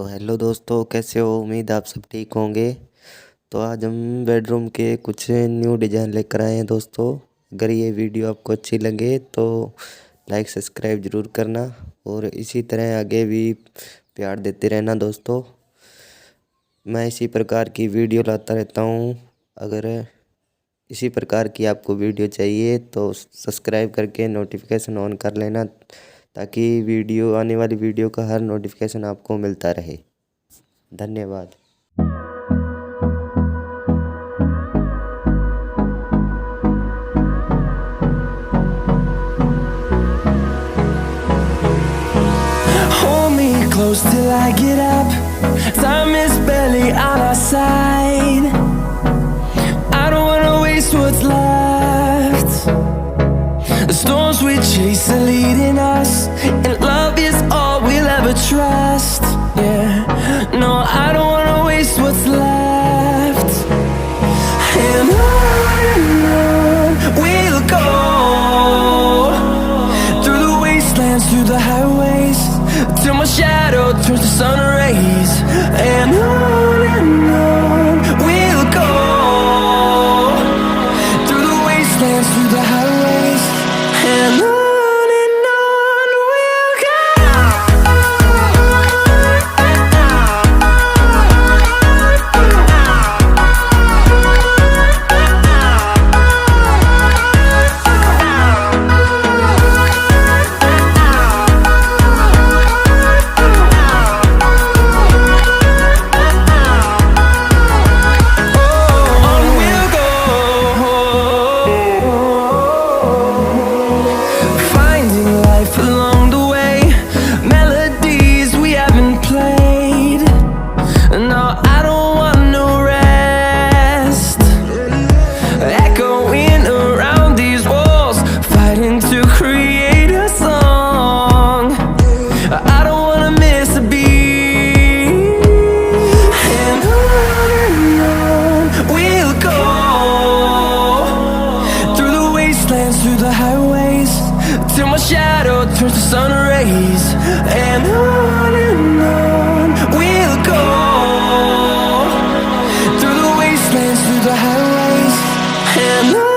तो हेलो दोस्तों, कैसे हो? उम्मीद आप सब ठीक होंगे। तो आज हम बेडरूम के कुछ न्यू डिज़ाइन लेकर आए हैं दोस्तों। अगर ये वीडियो आपको अच्छी लगे तो लाइक सब्सक्राइब ज़रूर करना और इसी तरह आगे भी प्यार देते रहना दोस्तों। मैं इसी प्रकार की वीडियो लाता रहता हूँ। अगर इसी प्रकार की आपको वीडियो चाहिए तो सब्सक्राइब करके नोटिफिकेशन ऑन कर लेना, ताकि आने वाली वीडियो का हर नोटिफिकेशन आपको मिलता रहे। धन्यवाद। Hold me close till I get up. Time is barely on our side. I don't wanna waste what's left. The storms we chase are leading us, and love is all we'll ever trust. Yeah, no, I don't wanna waste what's left. And on we'll go, through the wastelands, through the highways, till my shadow turns to sun rays. And on we'll go, through the wastelands, through the highways, and on we'll go. Along the way, melodies we haven't played. No, I don't want no rest. Echoing around these walls, fighting to create a song. I don't wanna miss a beat. And on we'll go, through the wastelands, through the highways, till my shadow turns to sun rays. And on we'll go, through the wastelands, through the highways, and on.